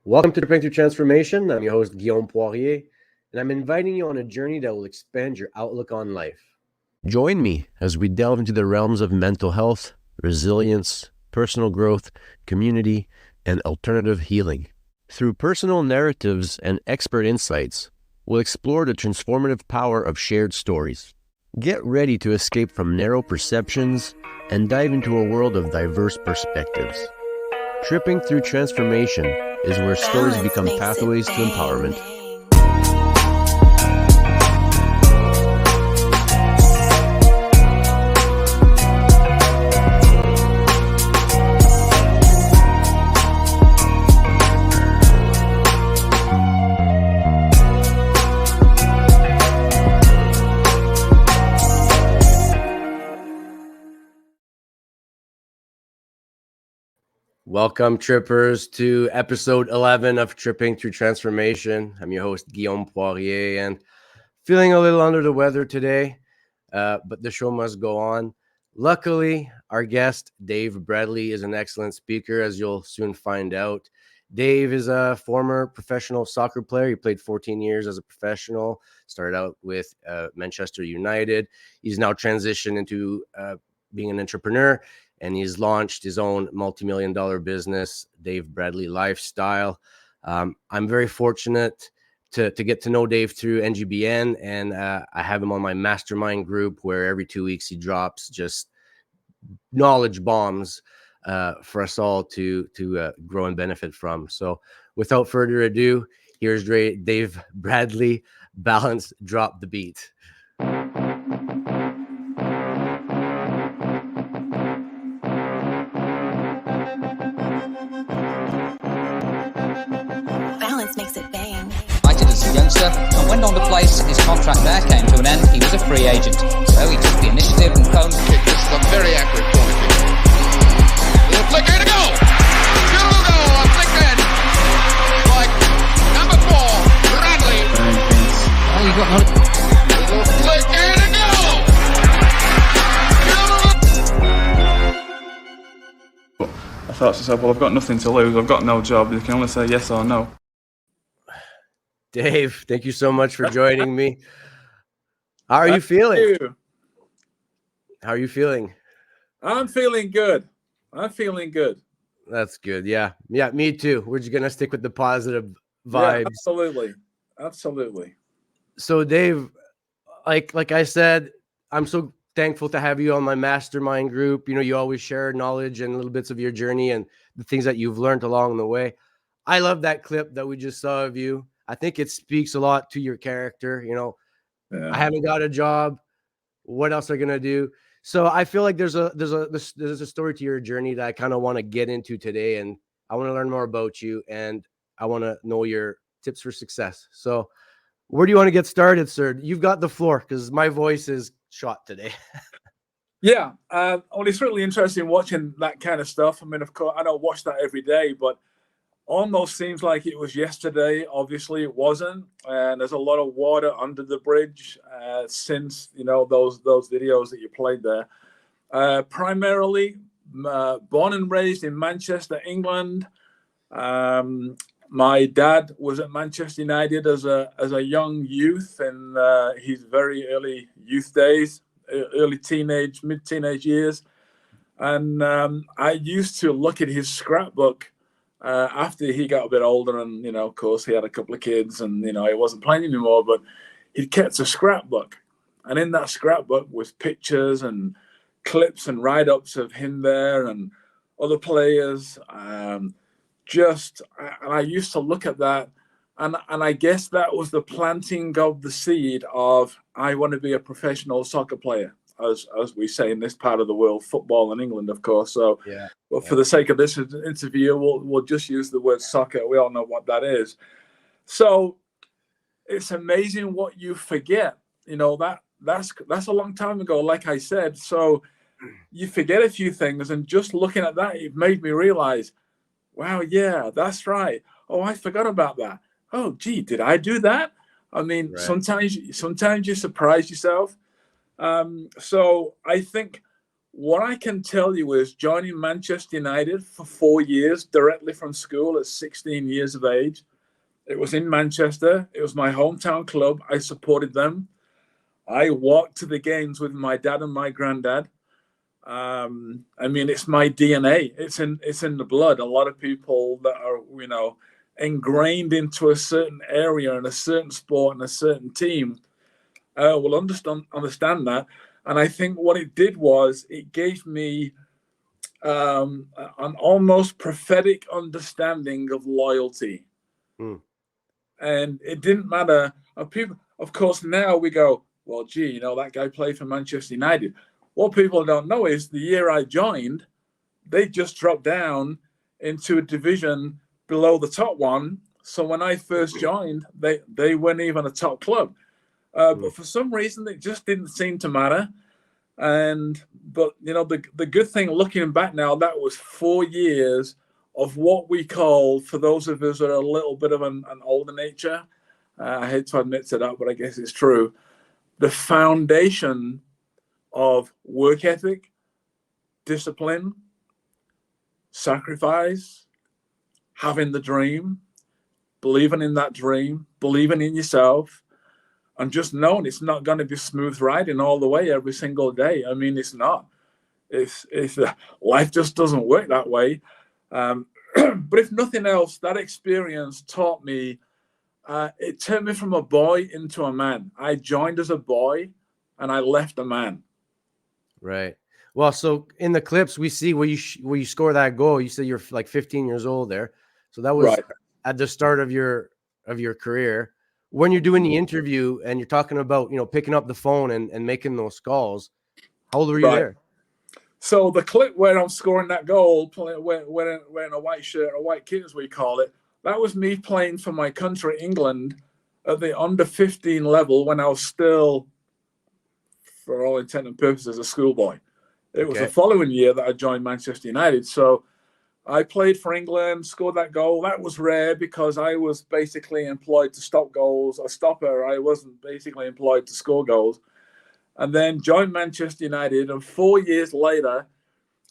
Welcome to Tripping Through Transformation. I'm your host, Guillaume Poirier, and I'm inviting you on a journey that will expand your outlook on life. Join me as we delve into the realms of mental health, resilience, personal growth, community, and alternative healing. Through personal narratives and expert insights, we'll explore the transformative power of shared stories. Get ready to escape from narrow perceptions and dive into a world of diverse perspectives. Tripping Through Transformation is where stories become pathways to empowerment. Welcome, Trippers, to episode 11 of Tripping Through Transformation. I'm your host, Guillaume Poirier, and feeling a little under the weather today, but the show must go on. Luckily, our guest, Dave Bradley, is an excellent speaker, as you'll soon find out. Dave is a former professional soccer player. He played 14 years as a professional, started out with Manchester United. He's now transitioned into being an entrepreneur, and he's launched his own multi-million-dollar business, Dave Bradley Lifestyle. I'm very fortunate to get to know Dave through NGBN, and I have him on my mastermind group where every 2 weeks he drops just knowledge bombs for us all to grow and benefit from. So without further ado, here's Dave Bradley. Balance, drop the beat. Makes it bang. United as a youngster and went on to play. His contract there came to an end. He was a free agent, so he took the initiative and phoned. This is a very accurate corner kick. Little flicker to go. Beautiful goal on thick end. Like number 4, Bradley. Oh, you got another. Little flicker to go. I thought to myself, well, I've got nothing to lose. I've got no job. You can only say yes or no. Dave, thank you so much for joining me. How are you feeling? How are you feeling? I'm feeling good. That's good. Yeah, me too. We're just going to stick with the positive vibes. Yeah, absolutely. So Dave, like I said, I'm so thankful to have you on my mastermind group. You know, you always share knowledge and little bits of your journey and the things that you've learned along the way. I love that clip that we just saw of you. I think it speaks a lot to your character. You know, I haven't got a job. What else are you gonna do? So I feel like there's a story to your journey that I kind of want to get into today, and I want to learn more about you, and I want to know your tips for success. So where do you want to get started, sir? You've got the floor because my voice is shot today. Yeah, well, it's really interesting watching that kind of stuff. I mean, of course, I don't watch that every day, but almost seems like it was yesterday. Obviously, it wasn't, and there's a lot of water under the bridge since those videos that you played there. Primarily, born and raised in Manchester, England. My dad was at Manchester United as a young youth in his very early youth days, early teenage, mid-teenage years, and I used to look at his scrapbook. After he got a bit older and, of course, he had a couple of kids and, he wasn't playing anymore, but he kept a scrapbook. And in that scrapbook was pictures and clips and write-ups of him there and other players. And I used to look at that. And I guess that was the planting of the seed of, I want to be a professional soccer player. As we say in this part of the world, football in England, of course. So, but for the sake of this interview, we'll just use the word soccer. We all know what that is. So it's amazing what you forget. That's a long time ago, like I said. So you forget a few things, and just looking at that, it made me realize, wow, yeah, that's right. Oh, I forgot about that. Oh, gee, did I do that? I mean, sometimes you surprise yourself. So I think what I can tell you is joining Manchester United for 4 years directly from school at 16 years of age. It was in Manchester. It was my hometown club. I supported them. I walked to the games with my dad and my granddad. I mean, it's my DNA. It's in the blood. A lot of people that are, ingrained into a certain area and a certain sport and a certain team will understand that. And I think what it did was it gave me an almost prophetic understanding of loyalty. And it didn't matter. People, of course, now we go, well, gee, that guy played for Manchester United. What people don't know is the year I joined, they just dropped down into a division below the top one. So when I first joined, they weren't even a top club. But for some reason, it just didn't seem to matter. But the good thing looking back now, that was 4 years of what we call, for those of us that are a little bit of an older nature, I hate to admit to that, but I guess it's true, the foundation of work ethic, discipline, sacrifice, having the dream, believing in that dream, believing in yourself, and just knowing it's not going to be smooth riding all the way every single day. I mean, it's not. It's life just doesn't work that way. But if nothing else, that experience taught me, it turned me from a boy into a man. I joined as a boy and I left a man. Right. Well, so in the clips we see where you score that goal, you say you're like 15 years old there. So that was right at the start of your career. When you're doing the interview and you're talking about, picking up the phone and making those calls, how old were you there? So the clip where I'm scoring that goal, wearing a white shirt, or white kit as we call it, that was me playing for my country, England, at the under 15 level when I was still, for all intent and purposes, a schoolboy. It was the following year that I joined Manchester United. So I played for England, scored that goal. That was rare because I was basically employed to stop goals, a stopper. I wasn't basically employed to score goals. And then joined Manchester United. And 4 years later,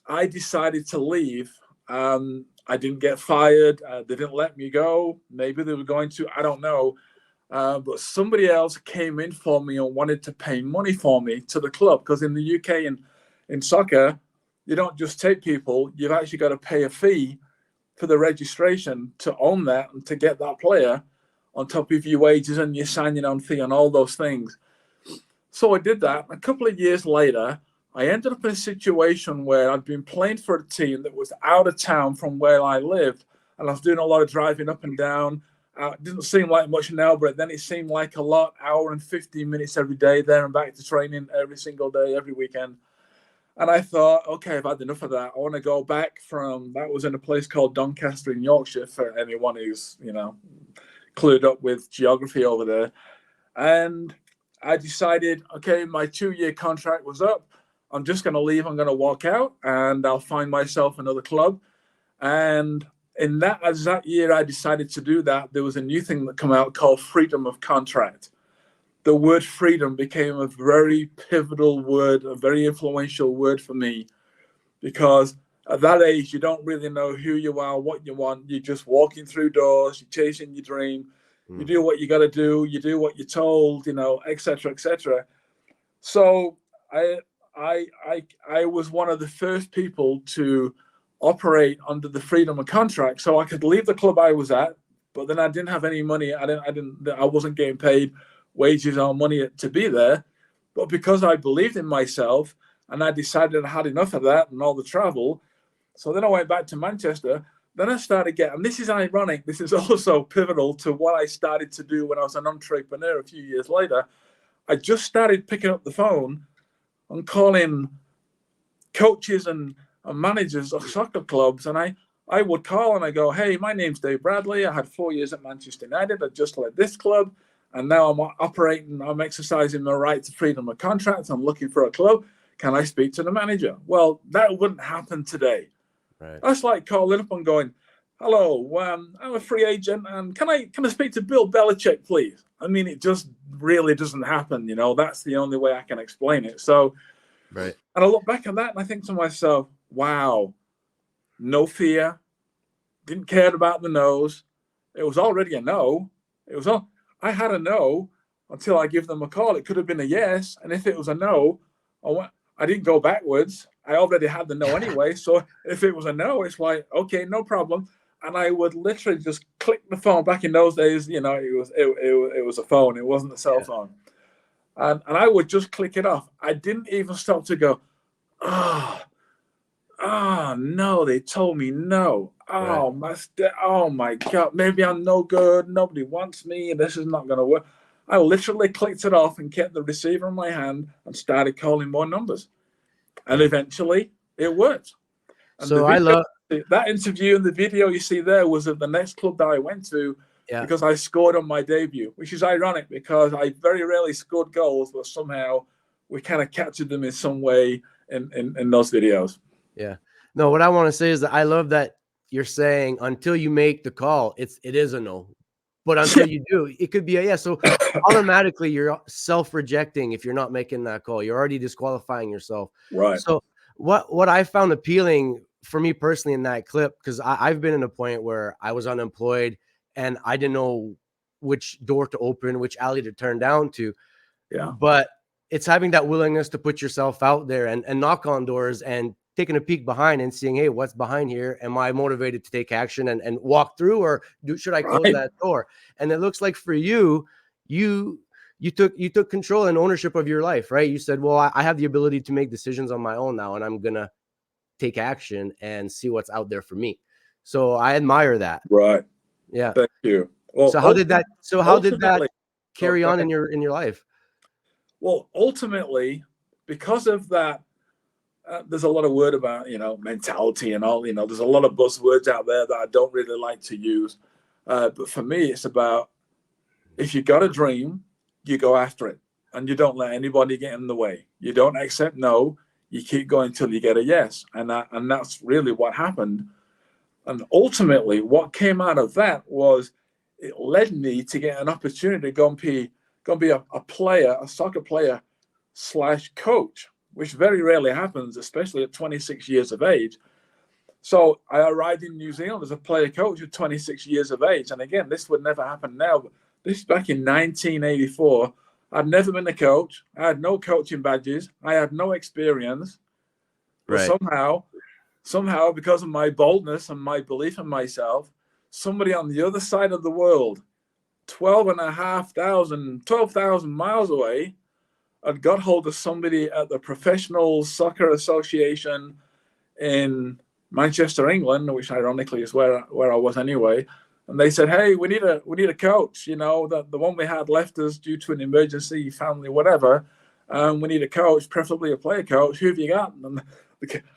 I decided to leave. I didn't get fired. They didn't let me go. Maybe they were going to, I don't know. But somebody else came in for me and wanted to pay money for me to the club. Because in the UK and in soccer, you don't just take people. You've actually got to pay a fee for the registration to own that and to get that player on top of your wages and your signing on fee and all those things. So I did that. A couple of years later, I ended up in a situation where I'd been playing for a team that was out of town from where I lived. And I was doing a lot of driving up and down. It didn't seem like much now, but then it seemed like a lot, hour and 15 minutes every day there and back to training every single day, every weekend. And I thought, okay, I've had enough of that. I want to go back that was in a place called Doncaster in Yorkshire, for anyone who's, clued up with geography over there. And I decided, okay, my 2-year contract was up. I'm just going to leave. I'm going to walk out and I'll find myself another club. And in that year I decided to do that, there was a new thing that came out called freedom of contract. The word freedom became a very pivotal word, a very influential word for me, because at that age, you don't really know who you are, what you want. You're just walking through doors, you're chasing your dream. You do what you got to do. You do what you're told, et cetera, et cetera. So I was one of the first people to operate under the freedom of contract. So I could leave the club I was at, but then I didn't have any money. I wasn't getting paid wages or money to be there. But because I believed in myself and I decided I had enough of that and all the travel, so then I went back to Manchester. Then I started and this is ironic, this is also pivotal to what I started to do when I was an entrepreneur a few years later. I just started picking up the phone and calling coaches and managers of soccer clubs. And I would call and I go, hey, my name's Dave Bradley. I had 4 years at Manchester United. I just led this club. And now I'm exercising my right to freedom of contract. I'm looking for a club. Can I speak to the manager? Well, that wouldn't happen today. Right. That's like calling up and going, hello, I'm a free agent, and can I speak to Bill Belichick, please? I mean, it just really doesn't happen, That's the only way I can explain it. So Right. And I look back at that and I think to myself, wow, no fear, didn't care about the no's. It was already a no. I had a no until I give them a call. It could have been a yes. And if it was a no, I didn't go backwards. I already had the no anyway. So if it was a no, it's like, okay, no problem. And I would literally just click the phone. Back in those days, it was a phone. It wasn't a cell phone. And I would just click it off. I didn't even stop to go, no, they told me no. Oh, oh my God, maybe I'm no good. Nobody wants me. This is not going to work. I literally clicked it off and kept the receiver in my hand and started calling more numbers. And eventually it worked. And so I love that interview, and the video you see there was at the next club that I went to because I scored on my debut, which is ironic because I very rarely scored goals, but somehow we kind of captured them in some way in those videos. Yeah. No, what I want to say is that I love that you're saying until you make the call, it is a no. But until you do, it could be a yes. So automatically you're self-rejecting if you're not making that call. You're already disqualifying yourself. Right. So what I found appealing for me personally in that clip, because I've been in a point where I was unemployed and I didn't know which door to open, which alley to turn down to. Yeah. But it's having that willingness to put yourself out there and knock on doors and taking a peek behind and seeing, hey, what's behind here? Am I motivated to take action and walk through, or should I close that door? And it looks like for you took control and ownership of your life, right? You said, well, I have the ability to make decisions on my own now, and I'm going to take action and see what's out there for me. So I admire that. Right. Yeah. Thank you. Well, so how did that carry on in your life? Well, ultimately, because of that, there's a lot of word about, mentality and all, there's a lot of buzzwords out there that I don't really like to use. But for me, it's about, if you got a dream, you go after it and you don't let anybody get in the way. You don't accept no, you keep going until you get a yes. And that's really what happened. And ultimately what came out of that was it led me to get an opportunity to go and be a player, a soccer player / coach, which very rarely happens, especially at 26 years of age. So I arrived in New Zealand as a player coach at 26 years of age. And again, this would never happen now, but this is back in 1984. I'd never been a coach. I had no coaching badges. I had no experience. But somehow, because of my boldness and my belief in myself, somebody on the other side of the world, 12,000 miles away, had got hold of somebody at the Professional Soccer Association in Manchester, England, which ironically is where I was anyway. And they said, hey, we need a coach. The one we had left us due to an emergency, family, whatever. We need a coach, preferably a player coach. Who have you got? And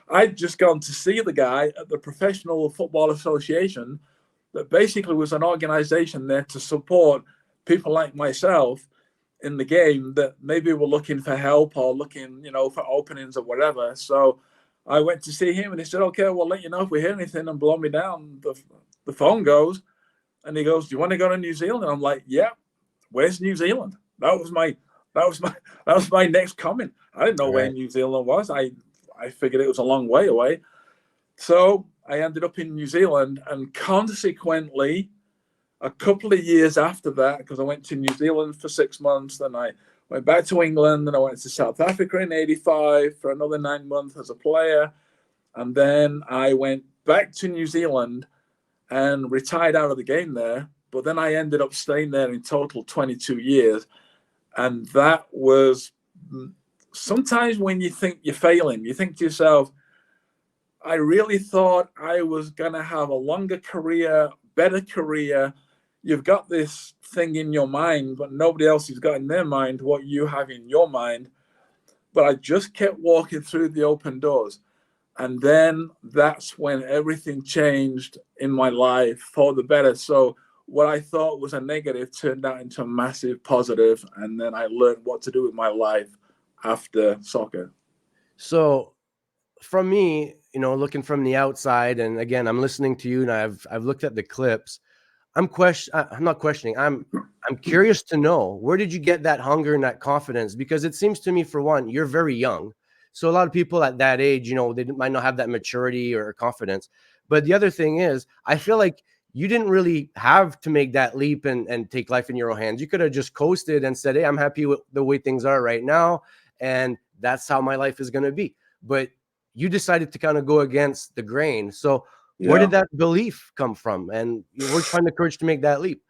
I'd just gone to see the guy at the Professional Football Association that basically was an organization there to support people like myself in the game that maybe were looking for help or looking, for openings or whatever. So I went to see him and he said, okay, we'll let you know if we hear anything, and blow me down. The phone goes and he goes, do you want to go to New Zealand? And I'm like, yeah, where's New Zealand? That was my next comment. I didn't know where New Zealand was. I figured it was a long way away. So I ended up in New Zealand, and consequently, a couple of years after that, because I went to New Zealand for 6 months, then I went back to England, and I went to South Africa in '85 for another 9 months as a player. And then I went back to New Zealand and retired out of the game there. But then I ended up staying there in total 22 years. And that was, sometimes when you think you're failing, you think to yourself, I really thought I was going to have a longer career, better career. You've got this thing in your mind, but nobody else has got in their mind what you have in your mind. But I just kept walking through the open doors. And then that's when everything changed in my life for the better. So what I thought was a negative turned out into a massive positive. And then I learned what to do with my life after soccer. So from me, looking from the outside, and again, I'm listening to you and I've looked at the clips. I'm not questioning. I'm curious to know, where did you get that hunger and that confidence? Because it seems to me, for one, you're very young. So a lot of people at that age, they might not have that maturity or confidence. But the other thing is, I feel like you didn't really have to make that leap and take life in your own hands. You could have just coasted and said, hey, I'm happy with the way things are right now, and that's how my life is going to be. But you decided to kind of go against the grain. So where did that belief come from? And where'd you find the courage to make that leap?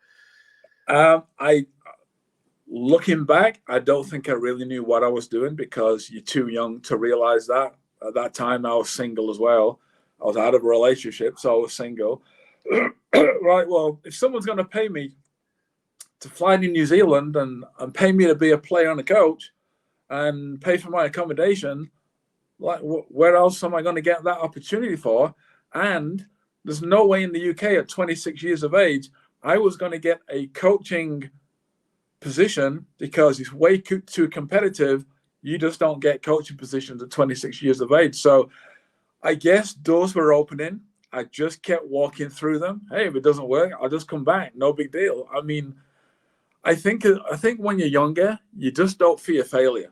Looking back, I don't think I really knew what I was doing, because you're too young to realize that. At that time, I was single as well. I was out of a relationship, so I was single. Right, well, if someone's going to pay me to fly to New Zealand and pay me to be a player and a coach and pay for my accommodation, like, where else am I going to get that opportunity for? And there's no way in the UK at 26 years of age I was going to get a coaching position, because it's way too competitive. You just don't get coaching positions at 26 years of age. So I guess doors were opening. I just kept walking through them. Hey, if it doesn't work, I'll just come back. No big deal. I mean, I think when you're younger, you just don't fear failure.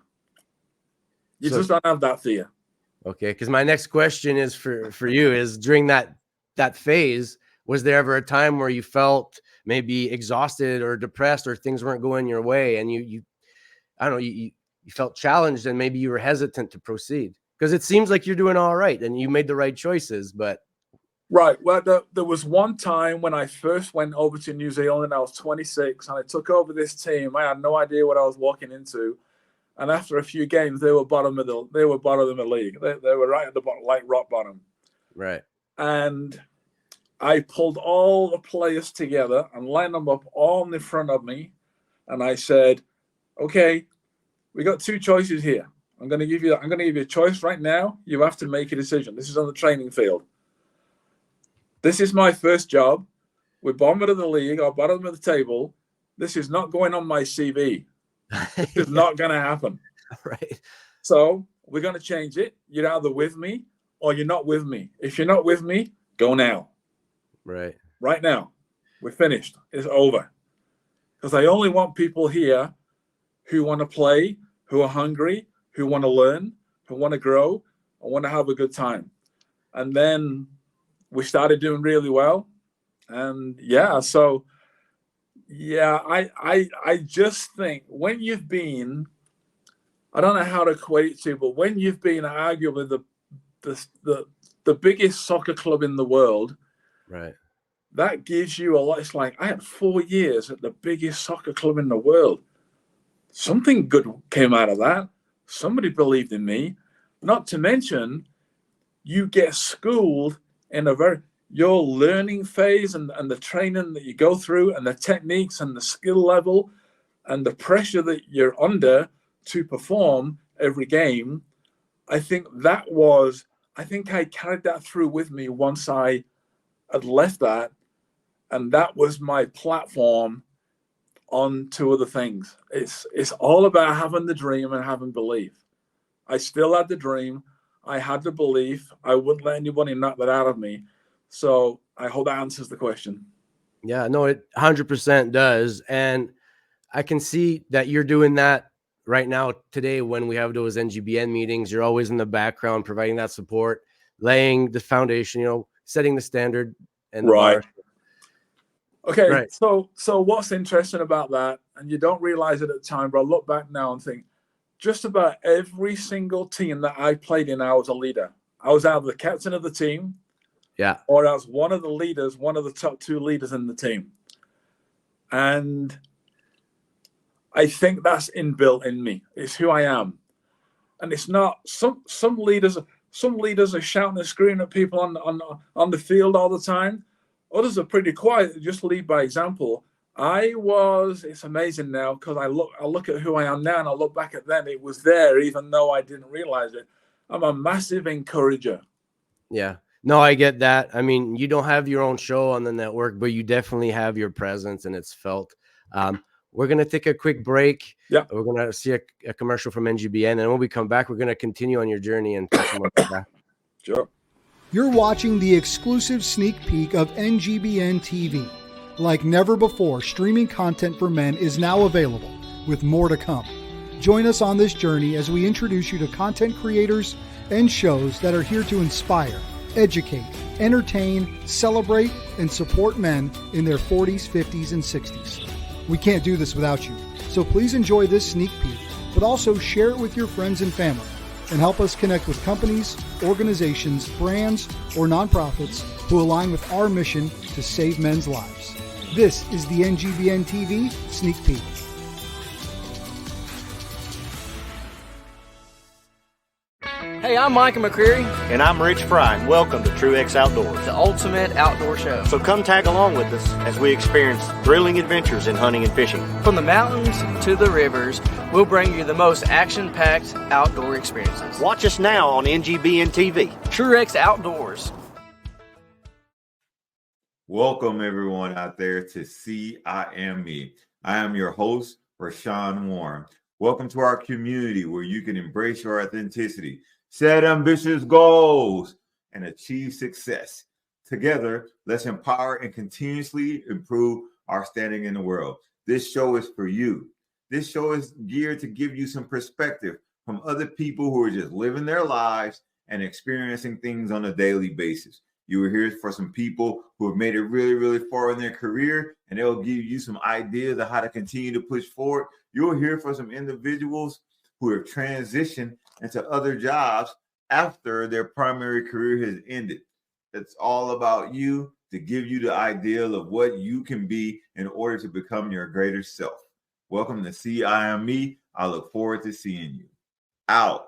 You just don't have that fear. Okay, because my next question is for you is, during that phase, was there ever a time where you felt maybe exhausted or depressed, or things weren't going your way, and you felt challenged, and maybe you were hesitant to proceed? Because it seems like you're doing all right and you made the right choices, but right. Well, there was one time when I first went over to New Zealand, and I was 26, and I took over this team. I had no idea what I was walking into, and after a few games, they were bottom of the league. They were right at the bottom, like rock bottom. Right. And I pulled all the players together and lined them up all in front of me, and I said, "Okay, we got two choices here. I'm going to give you a choice right now. You have to make a decision. This is on the training field. This is my first job. We're bottom of the league or bottom of the table. This is not going on my CV. This is not going to happen. Right. So we're going to change it. You're either with me or you're not with me. If you're not with me, go now. Right. Right now. We're finished. It's over. Because I only want people here who want to play, who are hungry, who want to learn, who want to grow, and want to have a good time." And then we started doing really well. And I just think when you've been, I don't know how to equate it to, but when you've been arguably the biggest soccer club in the world, right, that gives you a lot. It's like, I had 4 years at the biggest soccer club in the world. Something good came out of that. Somebody believed in me. Not to mention, you get schooled in your learning phase and the training that you go through, and the techniques and the skill level and the pressure that you're under to perform every game. I think I carried that through with me once I had left that, and that was my platform on to other things. It's all about having the dream and having belief. I still had the dream. I had the belief. I wouldn't let anybody knock that out of me. So I hope that answers the question. Yeah, no, it 100% does. And I can see that you're doing that right now today when we have those NGBN meetings. You're always in the background, providing that support, laying the foundation, setting the standard and the bar. Okay, right. So what's interesting about that, and you don't realize it at the time, but I look back now and think, just about every single team that I played in, I was a leader. I was either the captain of the team, or I was one of the leaders, one of the top two leaders in the team. And I think that's inbuilt in me. It's who I am. And it's not some leaders are shouting and screaming at people on the field all the time. Others are pretty quiet, just lead by example. It's amazing now, because I look at who I am now and I look back at them. It was there, even though I didn't realize it. I'm a massive encourager. Yeah. No, I get that. I mean, you don't have your own show on the network, but you definitely have your presence, and it's felt. We're going to take a quick break. Yeah. We're going to see a commercial from NGBN. And when we come back, we're going to continue on your journey and talk more about that. Sure. You're watching the exclusive sneak peek of NGBN TV. Like never before, streaming content for men is now available, with more to come. Join us on this journey as we introduce you to content creators and shows that are here to inspire, educate, entertain, celebrate, and support men in their 40s, 50s, and 60s. We can't do this without you, so please enjoy this sneak peek, but also share it with your friends and family, and help us connect with companies, organizations, brands, or nonprofits who align with our mission to save men's lives. This is the NGBN TV Sneak Peek. Hey, I'm Micah McCreary, And I'm Rich Fry, and welcome to Truex Outdoors. the ultimate outdoor show. So come tag along with us as we experience thrilling adventures in hunting and fishing. From the mountains to the rivers, we'll bring you the most action-packed outdoor experiences. Watch us now on NGBN TV. Truex Outdoors. Welcome everyone out there to See I Am Me. I am your host, Rashawn Warren. Welcome to our community where you can embrace your authenticity, set ambitious goals, and achieve success. Together, let's empower and continuously improve our standing in the world. This show is for you. This show is geared to give you some perspective from other people who are just living their lives and experiencing things on a daily basis. You will hear for some people who have made it really, really far in their career, and they'll give you some ideas of how to continue to push forward. You'll hear from some individuals who have transitioned into other jobs after their primary career has ended. It's all about you, to give you the ideal of what you can be in order to become your greater self. Welcome to See I Am Me. I look forward to seeing you. Out.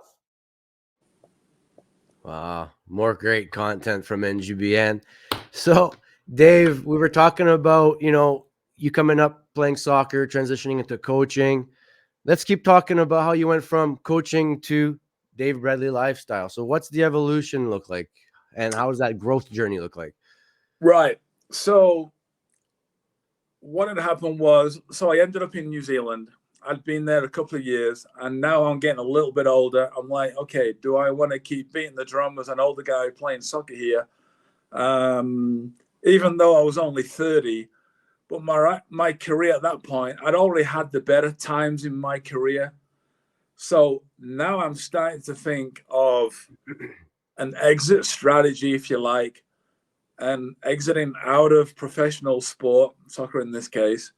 Wow, more great content from NGBN. So, Dave, we were talking about, you coming up playing soccer, transitioning into coaching. Let's keep talking about how you went from coaching to Dave Bradley lifestyle. So what's the evolution look like? And how does that growth journey look like? Right. So what had happened was, I ended up in New Zealand. I'd been there a couple of years, and now I'm getting a little bit older. I'm like, okay, do I want to keep beating the drum as an older guy playing soccer here? Even though I was only 30, but my career at that point, I'd already had the better times in my career. So now I'm starting to think of an exit strategy, if you like, and exiting out of professional sport, soccer in this case.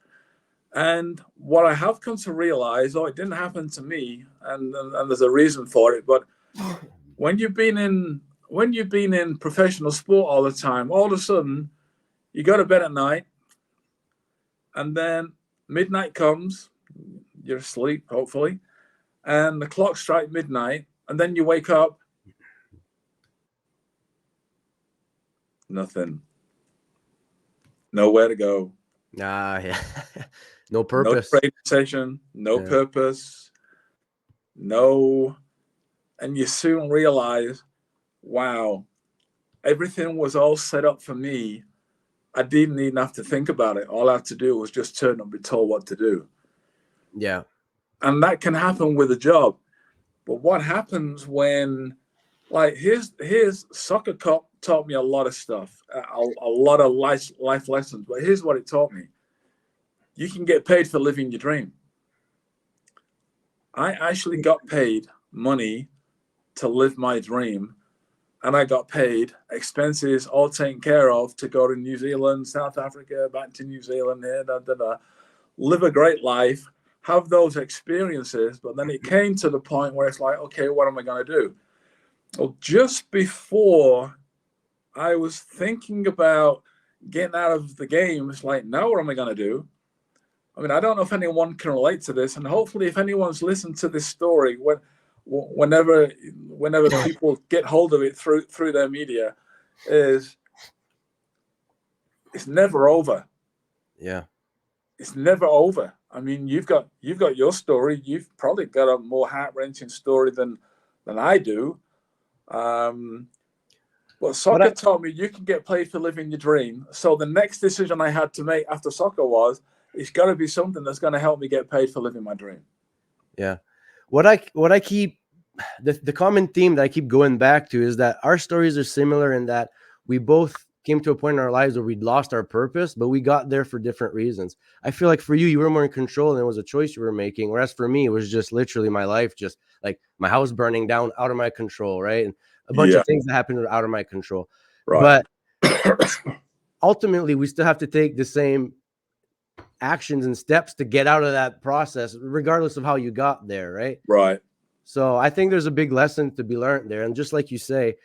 And what I have come to realize, it didn't happen to me, and there's a reason for it, but when you've been in professional sport all the time, all of a sudden you go to bed at night, and then midnight comes, you're asleep, hopefully, and the clock strikes midnight, and then you wake up, nothing, nowhere to go. Yeah. No purpose. No training session, no purpose, and you soon realize, wow, everything was all set up for me. I didn't even have to think about it. All I had to do was just turn up and be told what to do. Yeah. And that can happen with a job. But what happens when, here's soccer taught me a lot of stuff, a lot of life lessons. But here's what it taught me. You can get paid for living your dream. I actually got paid money to live my dream. And I got paid, expenses all taken care of, to go to New Zealand, South Africa, back to New Zealand, live a great life, have those experiences. But then it came to the point where it's like, okay, what am I going to do? Well, just before I was thinking about getting out of the game, it's like, now what am I going to do? I mean, I don't know if anyone can relate to this. And hopefully if anyone's listened to this story, whenever people get hold of it through their media, it's never over. Yeah, it's never over. I mean, you've got your story. You've probably got a more heart-wrenching story than I do. But soccer taught me you can get paid for living your dream. So the next decision I had to make after soccer was, it's got to be something that's going to help me get paid for living my dream. Yeah. What I keep, the common theme that I keep going back to is that our stories are similar in that we both came to a point in our lives where we'd lost our purpose, but we got there for different reasons. I feel like for you, you were more in control and it was a choice you were making. Whereas for me, it was just literally my life, just like my house burning down out of my control, right? And a bunch of things that happened out of my control. Right. But ultimately, we still have to take the same actions and steps to get out of that process, regardless of how you got there, right? Right. So I think there's a big lesson to be learned there. And just like you say,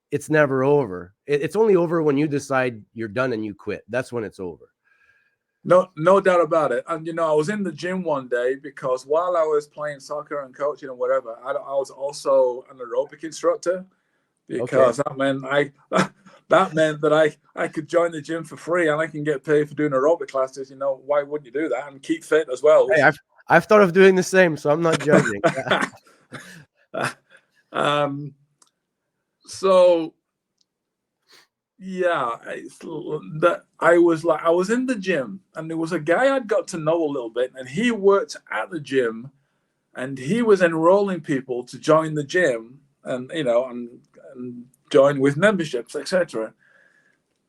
it's never over. It's only over when you decide you're done and you quit. That's when it's over. No doubt about it. And, you know, I was in the gym one day because while I was playing soccer and coaching and whatever, I was also an aerobic instructor because that meant that I could join the gym for free and I can get paid for doing aerobic classes. You know, why wouldn't you do that and keep fit as well? Hey, I've thought of doing the same, so I'm not judging. So yeah, I was in the gym and there was a guy I'd got to know a little bit, and he worked at the gym, and he was enrolling people to join the gym, and you know, and join with memberships, etc.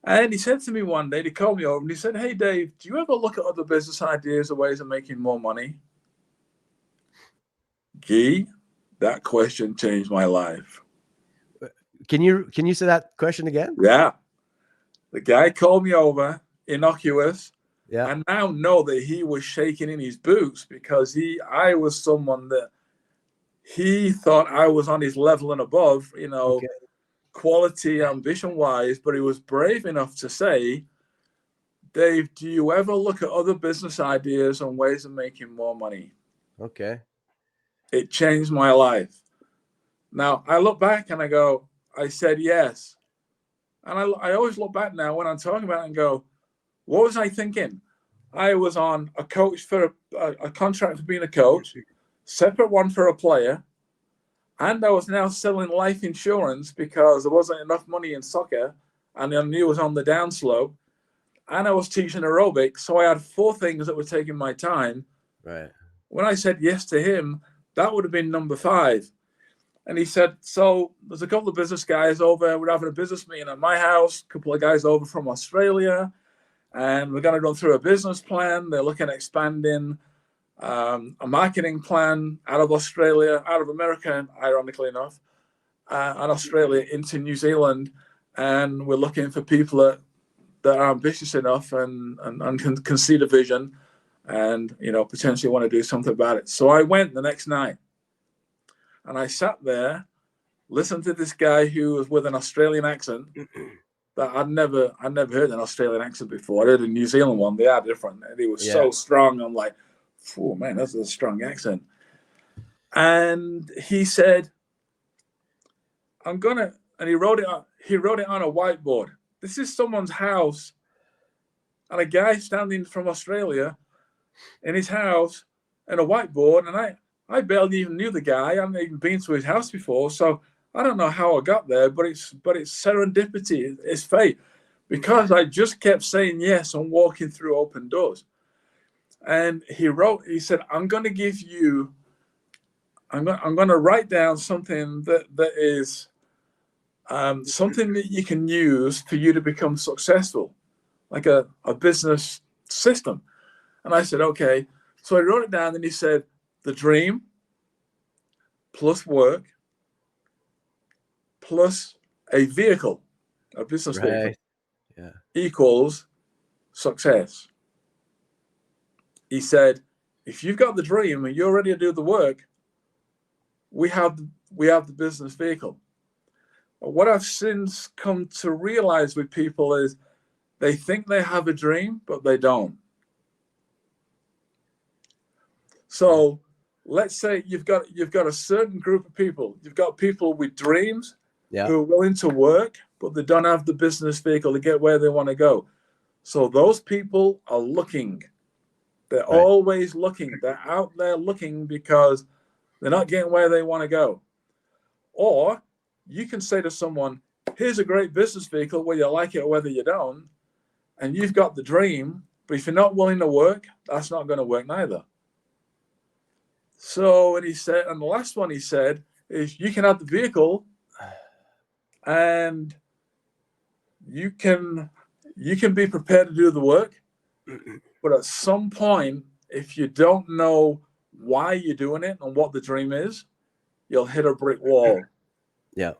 And he said to me one day, he called me over and he said, "Hey Dave, do you ever look at other business ideas or ways of making more money?" Guy, that question changed my life. Can you say that question again? Yeah. The guy called me over, innocuous. Yeah. I now know that he was shaking in his boots because I was someone that he thought I was on his level and above, you know, quality, ambition-wise, but he was brave enough to say, "Dave, do you ever look at other business ideas and ways of making more money?" Okay. It changed my life. Now, I look back and I said yes. And I always look back now when I'm talking about it and go, what was I thinking? I was on a coach for a contract for being a coach, separate one for a player, and I was now selling life insurance because there wasn't enough money in soccer, and I knew it was on the downslope, and I was teaching aerobics, so I had 4 things that were taking my time. Right. When I said yes to him, that would have been number 5. And he said, so there's a couple of business guys over. We're having a business meeting at my house, a couple of guys over from Australia, and we're going to run through a business plan. They're looking at expanding a marketing plan out of Australia, out of America, ironically enough, and Australia into New Zealand. And we're looking for people that are ambitious enough and can see the vision and, you know, potentially want to do something about it. So I went the next night. And I sat there, listened to this guy who was with an Australian accent that I'd never heard an Australian accent before. I heard a New Zealand one. They are different. And he was so strong. I'm like, oh man, that's a strong accent. And he said, and he wrote it on a whiteboard. This is someone's house. And a guy standing from Australia in his house and a whiteboard. And I barely even knew the guy. I hadn't even been to his house before, so I don't know how I got there. But it's serendipity. It's fate, because I just kept saying yes and walking through open doors. And he said, "I'm going to give you. I'm going to write down something that is something that you can use for you to become successful, like a business system." And I said, "Okay." So I wrote it down, and he said, the dream plus work plus a vehicle, a business vehicle, equals success. He said, if you've got the dream and you're ready to do the work, we have the business vehicle. But what I've since come to realize with people is they think they have a dream, but they don't. So let's say you've got a certain group of people. You've got people with dreams who are willing to work, but they don't have the business vehicle to get where they want to go. So those people are looking. They're always looking. They're out there looking because they're not getting where they want to go. Or you can say to someone, here's a great business vehicle, whether you like it or whether you don't, and you've got the dream, but if you're not willing to work, that's not going to work neither. So, and he said, and the last one he said is, you can have the vehicle and you can be prepared to do the work, but at some point, if you don't know why you're doing it and what the dream is, you'll hit a brick wall. Yeah.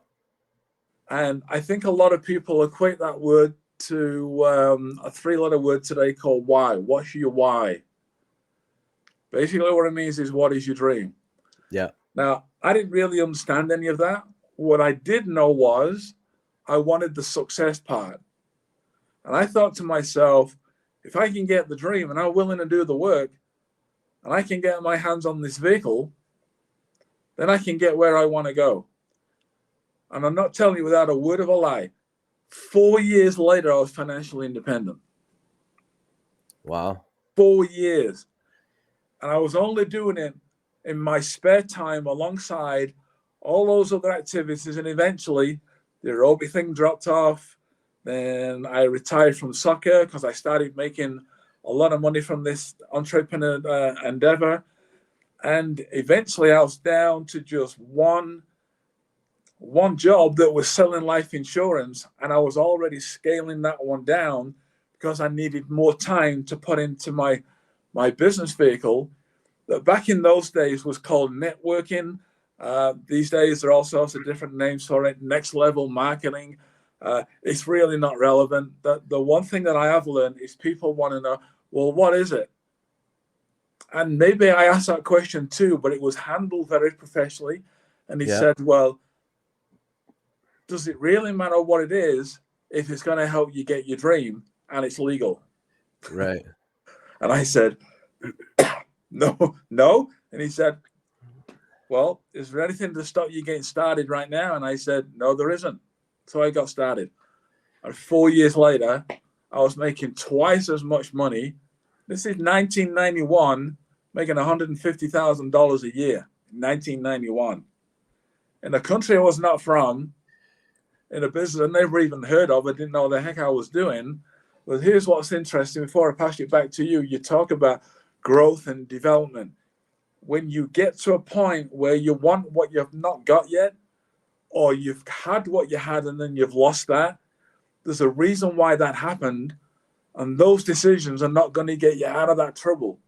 And I think a lot of people equate that word to a 3-letter word today called why. What's your why? Basically, what it means is, what is your dream? Yeah. Now, I didn't really understand any of that. What I did know was I wanted the success part. And I thought to myself, if I can get the dream and I'm willing to do the work and I can get my hands on this vehicle, then I can get where I want to go. And I'm not telling you without a word of a lie. 4 years later, I was financially independent. Wow. 4 years. And I was only doing it in my spare time alongside all those other activities. And eventually, the aerobic thing dropped off. Then I retired from soccer because I started making a lot of money from this entrepreneur endeavor. And eventually, I was down to just one job that was selling life insurance, and I was already scaling that one down because I needed more time to put into my business vehicle that back in those days was called networking. These days there are all sorts of different names for it. Next level marketing. It's really not relevant. The one thing that I have learned is people want to know, well, what is it? And maybe I asked that question too, but it was handled very professionally. And he said, well, does it really matter what it is if it's going to help you get your dream and it's legal? Right. And I said, no. And he said, well, is there anything to stop you getting started right now? And I said, no, there isn't. So I got started. And 4 years later, I was making twice as much money. This is 1991, making $150,000 a year. 1991. In a country I was not from, in a business I never even heard of, I didn't know the heck I was doing. But here's what's interesting. Before I pass it back to you, you talk about growth and development. When you get to a point where you want what you've not got yet, or you've had what you had and then you've lost that, there's a reason why that happened. And those decisions are not going to get you out of that trouble.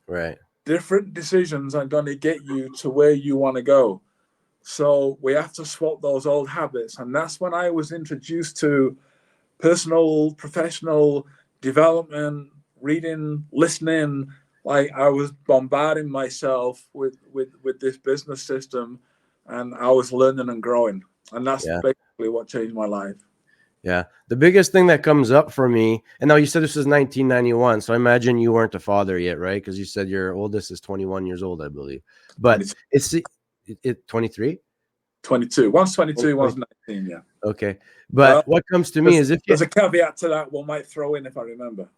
Right. Different decisions are going to get you to where you want to go. So we have to swap those old habits. And that's when I was introduced to personal, professional development, reading, listening. Like I was bombarding myself with this business system, and I was learning and growing. And that's basically what changed my life. Yeah. The biggest thing that comes up for me, and now you said this was 1991, so I imagine you weren't a father yet, right? Because you said your oldest is 21 years old, I believe. But it's 23? 22. One's 22, one's 19, yeah. Okay. But what comes to me is there's a caveat to that we might throw in if I remember.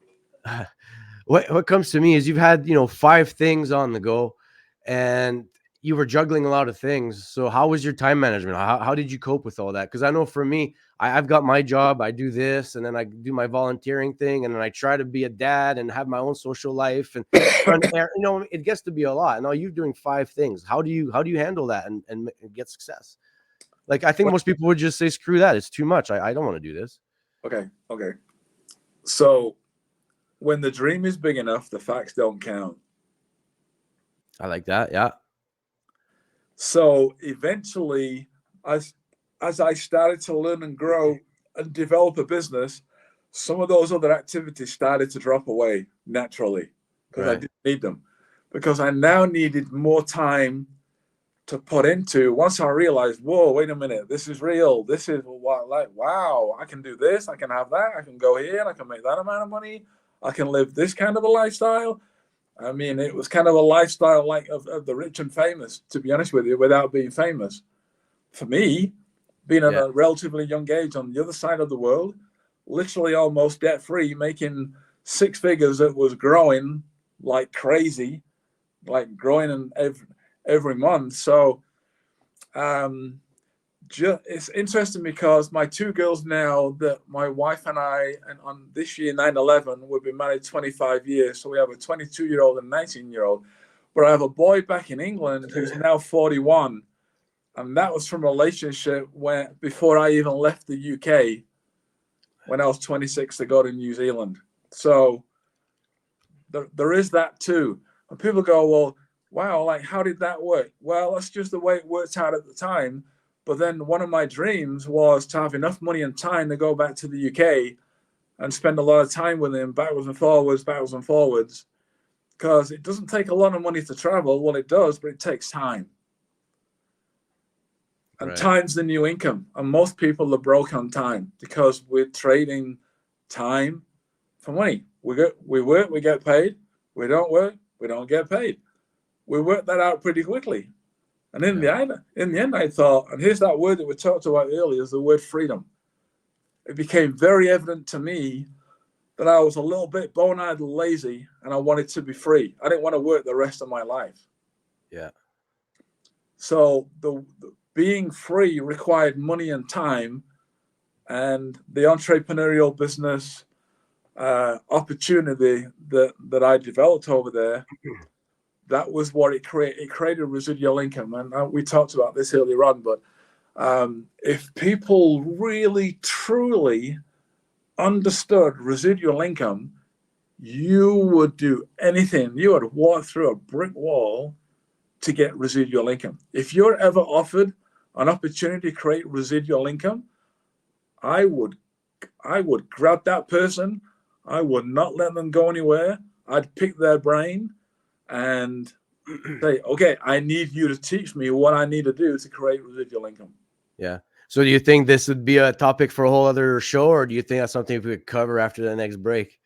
What comes to me is you've had, 5 things on the go, and you were juggling a lot of things. So how was your time management? How did you cope with all that? Because I know for me, I've got my job, I do this, and then I do my volunteering thing, and then I try to be a dad and have my own social life, and it gets to be a lot. Now you're doing 5 things. How do you handle that and get success? Like I think most people would just say, screw that, it's too much. I don't want to do this. Okay. So when the dream is big enough, the facts don't count. I like that. Yeah. So eventually, as I started to learn and grow and develop a business, some of those other activities started to drop away naturally because I didn't need them. Because I now needed more time to put into. Once I realized, whoa, wait a minute, this is real. This is wow, I can do this, I can have that, I can go here, I can make that amount of money, I can live this kind of a lifestyle. I mean, it was kind of a lifestyle like of the rich and famous, to be honest with you, without being famous. For me, being at a relatively young age on the other side of the world, literally almost debt-free, making 6 figures that was growing like crazy, like growing in every month. So it's interesting because my 2 girls now, that my wife and I, and on this year 9/11, we've been married 25 years. So we have a 22-year-old and 19-year-old. But I have a boy back in England who's now 41, and that was from a relationship where before I even left the UK. when I was 26 to go to New Zealand. So there is that too. And people go, well, wow, like, how did that work? Well, that's just the way it worked out at the time. But then one of my dreams was to have enough money and time to go back to the UK and spend a lot of time with him, backwards and forwards, because it doesn't take a lot of money to travel. Well, it does, but it takes time. And time's the new income. And most people are broke on time because we're trading time for money. We work, we get paid. We don't work, we don't get paid. We work that out pretty quickly. And in the end, I thought, and here's that word that we talked about earlier, is the word freedom. It became very evident to me that I was a little bit bone-eyed lazy and I wanted to be free. I didn't want to work the rest of my life. Yeah. So the being free required money and time, and the entrepreneurial business opportunity that I developed over there, that was what it created. It created residual income. And we talked about this earlier on, but if people really, truly understood residual income, you would do anything. You would walk through a brick wall to get residual income. If you're ever offered an opportunity to create residual income, I would grab that person. I would not let them go anywhere. I'd pick their brain and say, okay, I need you to teach me what I need to do to create residual income. Yeah. So do you think this would be a topic for a whole other show, or do you think that's something we could cover after the next break?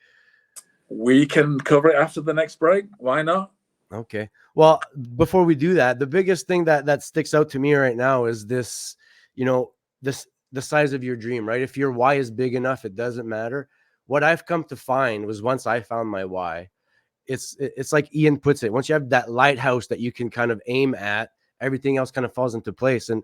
We can cover it after the next break. Why not? Okay. Well, before we do that, the biggest thing that sticks out to me right now is this, the size of your dream, right? If your why is big enough, it doesn't matter. What I've come to find was once I found my why, it's like Ian puts it, once you have that lighthouse that you can kind of aim at, everything else kind of falls into place. And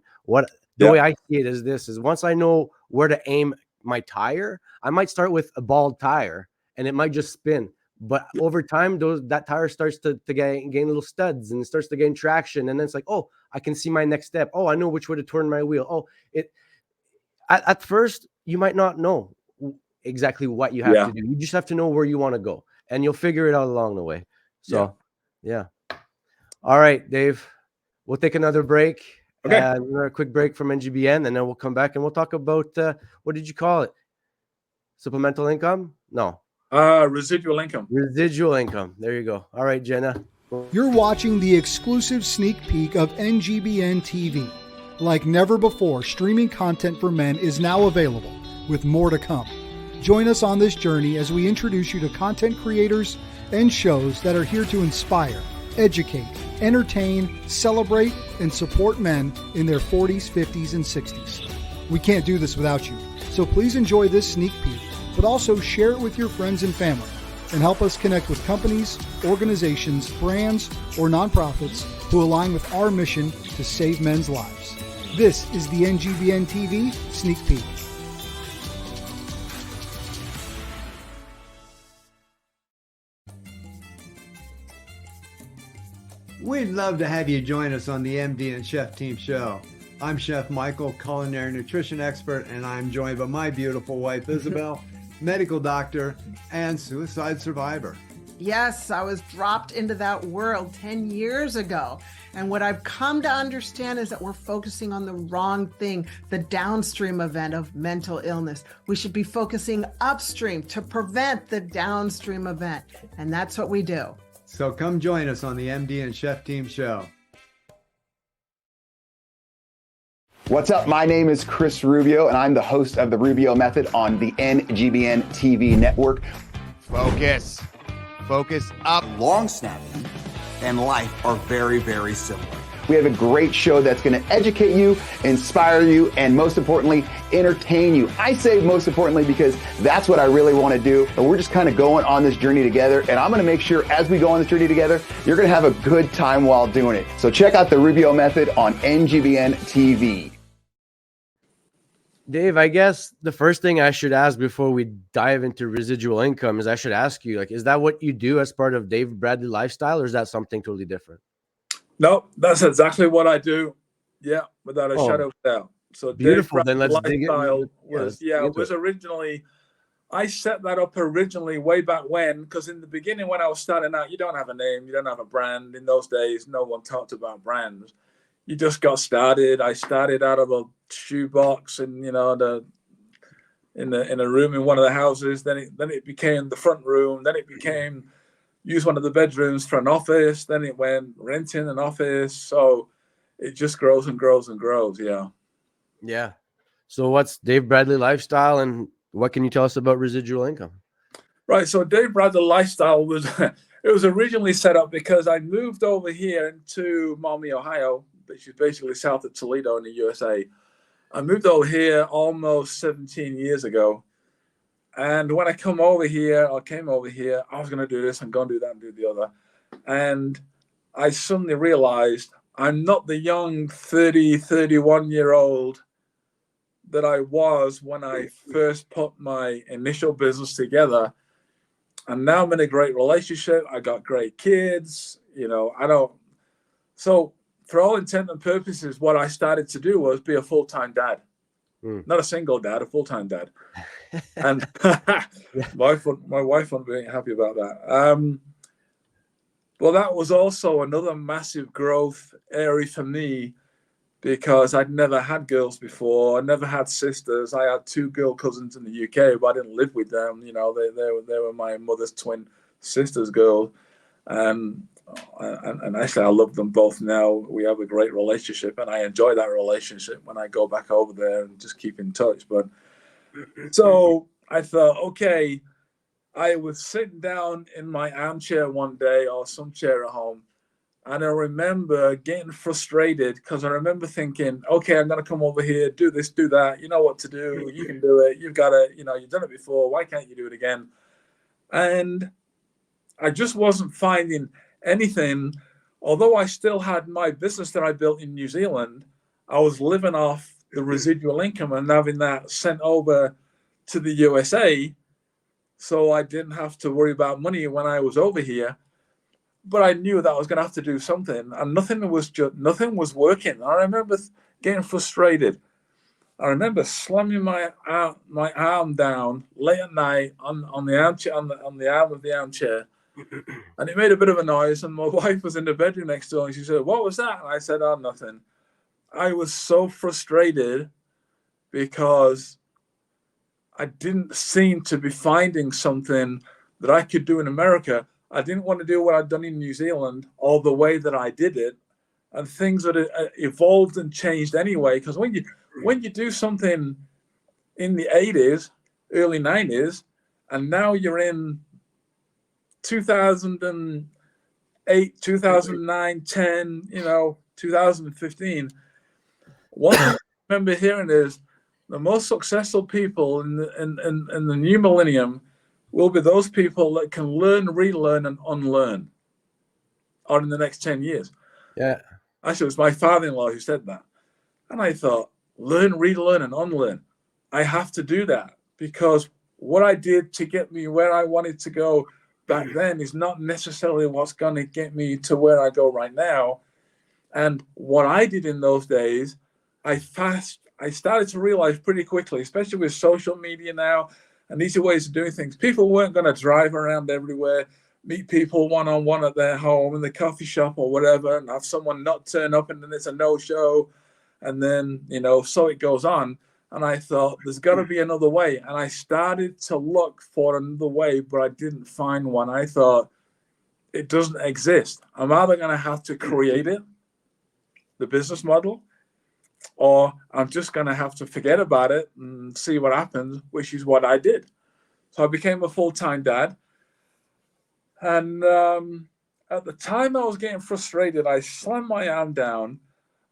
the way I see it is once I know where to aim my tire, I might start with a bald tire and it might just spin. But over time, that tire starts to gain little studs and it starts to gain traction. And then it's like, oh, I can see my next step. Oh, I know which way to turn my wheel. Oh, at first, you might not know exactly what you have to do. You just have to know where you want to go, and you'll figure it out along the way. So, yeah. All right, Dave, we'll take another break. Okay. Another quick break from NGBN, and then we'll come back and we'll talk about what did you call it? Supplemental income? No. Residual income. Residual income. There you go. All right, Jenna. You're watching the exclusive sneak peek of NGBN TV. Like never before, streaming content for men is now available, with more to come. Join us on this journey as we introduce you to content creators and shows that are here to inspire, educate, entertain, celebrate, and support men in their 40s, 50s, and 60s. We can't do this without you, so please enjoy this sneak peek, but also share it with your friends and family, and help us connect with companies, organizations, brands, or nonprofits who align with our mission to save men's lives. This is the NGBN TV Sneak Peek. We'd love to have you join us on the MD and Chef Team Show. I'm Chef Michael, culinary nutrition expert, and I'm joined by my beautiful wife, Isabel, medical doctor and suicide survivor. Yes, I was dropped into that world 10 years ago. And what I've come to understand is that we're focusing on the wrong thing, the downstream event of mental illness. We should be focusing upstream to prevent the downstream event. And that's what we do. So come join us on the MD and Chef Team Show. What's up? My name is Chris Rubio, and I'm the host of The Rubio Method on the NGBN TV network. Focus. Focus up. Long snapping and life are very, very similar. We have a great show that's going to educate you, inspire you, and most importantly, entertain you. I say most importantly because that's what I really want to do. And we're just kind of going on this journey together. And I'm going to make sure as we go on this journey together, you're going to have a good time while doing it. So check out The Rubio Method on NGBN TV. Dave, I guess the first thing I should ask before we dive into residual income is I should ask you, is that what you do as part of Dave Bradley lifestyle, or is that something totally different? No, that's exactly what I do. Yeah, without a shadow of doubt. So beautiful. Dave Then let's lifestyle dig in. was originally I set that up originally way back when, because in the beginning when I was starting out, you don't have a name, you don't have a brand. In those days, no one talked about brands. You just got started. I started out of a shoebox and, you know, in a room in one of the houses. Then it became the front room. Then it became use one of the bedrooms for an office. Then it went renting an office. So it just grows and grows and grows. Yeah. Yeah. So what's Dave Bradley Lifestyle, and what can you tell us about residual income? Right. So Dave Bradley Lifestyle was it was originally set up because I moved over here into Maumee, Ohio, which is basically south of Toledo in the USA. I moved over here almost 17 years ago. And when I came over here, I was going to do this and go and do that and do the other. And I suddenly realized I'm not the young 30, 31-year-old that I was when I first put my initial business together. And now I'm in a great relationship. I got great kids. You know, so for all intent and purposes, what I started to do was be a full-time dad. Not a single dad, a full-time dad. And my wife wouldn't be happy about that. Well, that was also another massive growth area for me, because I'd never had girls before. I never had sisters. I had 2 girl cousins in the UK, but I didn't live with them. You know, they were my mother's twin sisters' girls. And actually, I love them both now. We have a great relationship, and I enjoy that relationship when I go back over there and just keep in touch. But so I thought, okay, I was sitting down in my armchair one day, or some chair at home, and I remember getting frustrated because I remember thinking, okay, I'm going to come over here, do this, do that. You know what to do. You can do it. You've got it. You know, you've done it before. Why can't you do it again? And I just wasn't finding anything. Although I still had my business that I built in New Zealand, I was living off the residual income and having that sent over to the USA. So I didn't have to worry about money when I was over here. But I knew that I was going to have to do something, and nothing was working. I remember getting frustrated. I remember slamming my arm down late at night on the armchair, on the arm of the armchair, and it made a bit of a noise. And my wife was in the bedroom next door, and she said, "What was that?" And I said, "Oh, nothing." I was so frustrated because I didn't seem to be finding something that I could do in America. I didn't want to do what I'd done in New Zealand all the way that I did it, and things that evolved and changed anyway. Because when you do something in the 80s, early 90s, and now you're in 2008, 2009, 10, 2015, one thing I remember hearing is the most successful people in the new millennium will be those people that can learn, relearn, and unlearn, or in the next 10 years. Yeah. Actually, it was my father-in-law who said that. And I thought, learn, relearn, and unlearn. I have to do that, because what I did to get me where I wanted to go back then is not necessarily what's going to get me to where I go right now. And what I did in those days, I started to realize pretty quickly, especially with social media now, and these are ways of doing things. People weren't going to drive around everywhere, meet people one-on-one at their home, in the coffee shop or whatever, and have someone not turn up and then it's a no-show. And then, so it goes on. And I thought, there's got to be another way. And I started to look for another way, but I didn't find one. I thought, it doesn't exist. I'm either going to have to create it, the business model, or I'm just going to have to forget about it and see what happens, which is what I did. So I became a full-time dad. And at the time I was getting frustrated, I slammed my arm down.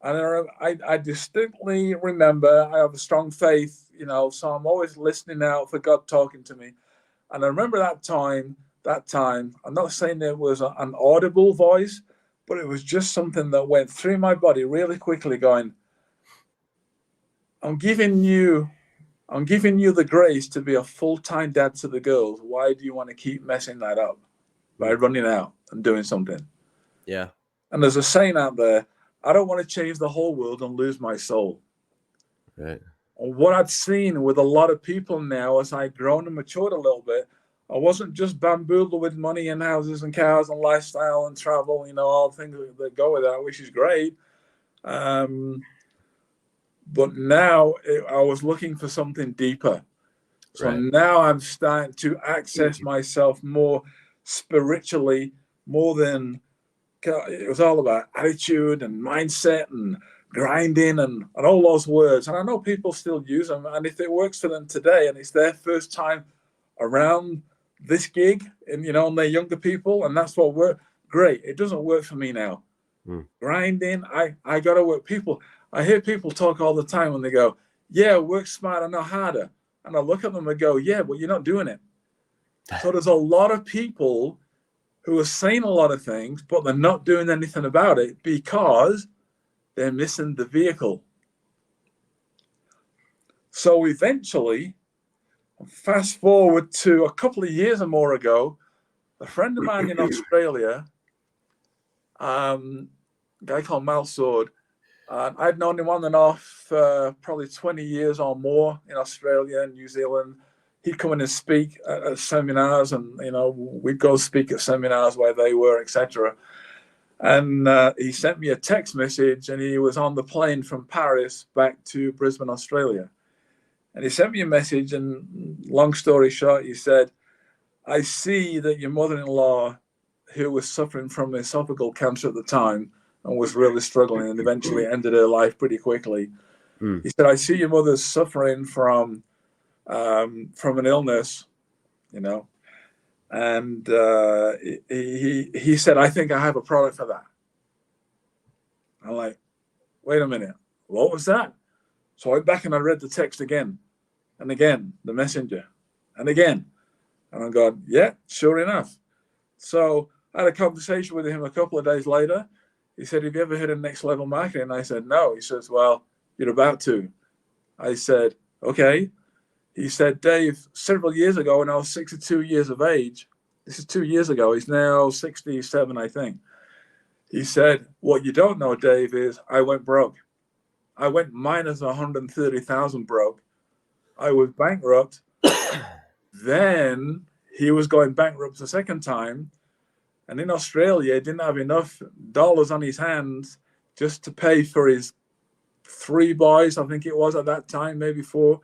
And I distinctly remember, I have a strong faith, so I'm always listening out for God talking to me. And I remember that time, I'm not saying it was an audible voice, but it was just something that went through my body really quickly going, I'm giving you the grace to be a full-time dad to the girls. Why do you want to keep messing that up by running out and doing something? Yeah. And there's a saying out there, I don't want to change the whole world and lose my soul. Right. what I'd seen with a lot of people now as I'd grown and matured a little bit, I wasn't just bamboozled with money and houses and cars and lifestyle and travel, all the things that go with that, which is great. But now I was looking for something deeper. So now I'm starting to access myself more spiritually, more than it was all about attitude and mindset and grinding and all those words. And I know people still use them. And if it works for them today and it's their first time around this gig and, and they're younger people and that's what works, great. It doesn't work for me now. Grinding, I got to work. I hear people talk all the time when they go, yeah, work smarter, not harder. And I look at them and go, yeah, but you're not doing it. So there's a lot of people who are saying a lot of things, but they're not doing anything about it because they're missing the vehicle. So eventually, fast forward to a couple of years or more ago, a friend of mine in Australia, a guy called Mal Sword, I'd known him on and off probably 20 years or more in Australia and New Zealand. He'd come in and speak at seminars, and we'd go speak at seminars where they were, etc. And he sent me a text message, and he was on the plane from Paris back to Brisbane, Australia. And he sent me a message, and long story short, he said, I see that your mother-in-law, who was suffering from esophageal cancer at the time and was really struggling and eventually ended her life pretty quickly. He said, I see your mother's suffering from an illness, and he said, I think I have a product for that. I'm like, wait a minute, what was that? So I went back and I read the text again and again, the messenger, and again. And I'm going, yeah, sure enough. So I had a conversation with him a couple of days later. He said, have you ever heard of next level marketing? And I said, no. He says, well, you're about to. I said, okay. He said, Dave, several years ago when I was 62 years of age, this is 2 years ago, he's now 67, I think. He said, what you don't know, Dave, is I went broke. I went minus 130,000 broke. I was bankrupt. Then he was going bankrupt the second time. And in Australia, he didn't have enough dollars on his hands just to pay for his 3 boys, I think it was at that time, maybe 4.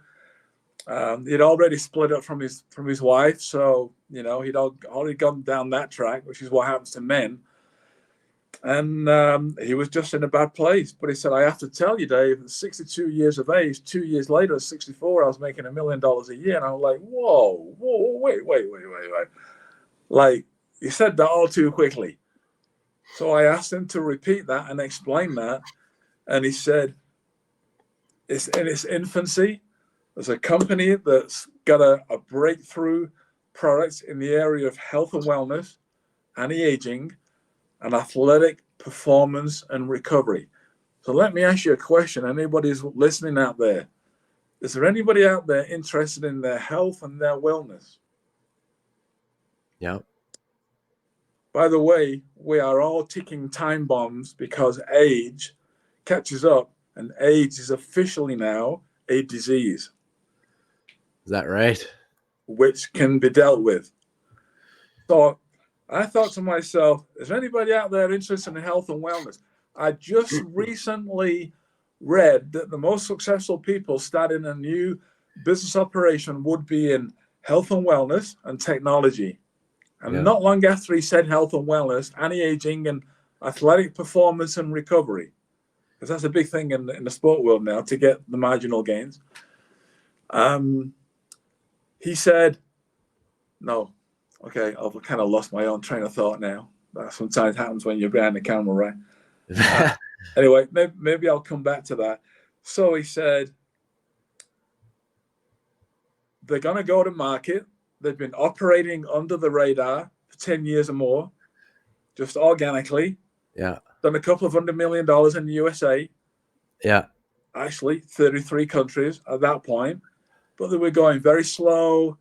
He'd already split up from his wife, so he'd already gone down that track, which is what happens to men. And he was just in a bad place. But he said, I have to tell you, Dave, at 62 years of age, 2 years later, at 64, I was making $1 million a year. And I was like, whoa, wait. Like, he said that all too quickly. So I asked him to repeat that and explain that. And he said, it's in its infancy. There's a company that's got a breakthrough product in the area of health and wellness, anti-aging, and athletic performance and recovery. So let me ask you a question. Anybody who's listening out there, is there anybody out there interested in their health and their wellness? Yeah. By the way, we are all ticking time bombs because age catches up, and age is officially now a disease. Is that right? Which can be dealt with. So I thought to myself, is there anybody out there interested in health and wellness? I just recently read that the most successful people starting a new business operation would be in health and wellness and technology. And not long after he said health and wellness, anti-aging and athletic performance and recovery, because that's a big thing in the sport world now to get the marginal gains. He said, no, okay, I've kind of lost my own train of thought now. That sometimes happens when you're behind the camera, right? Anyway, maybe I'll come back to that. So he said, they're going to go to market. They've been operating under the radar for 10 years or more, just organically. Yeah. Done a couple of $100 million in the USA. Yeah. Actually, 33 countries at that point. But they were going very slow,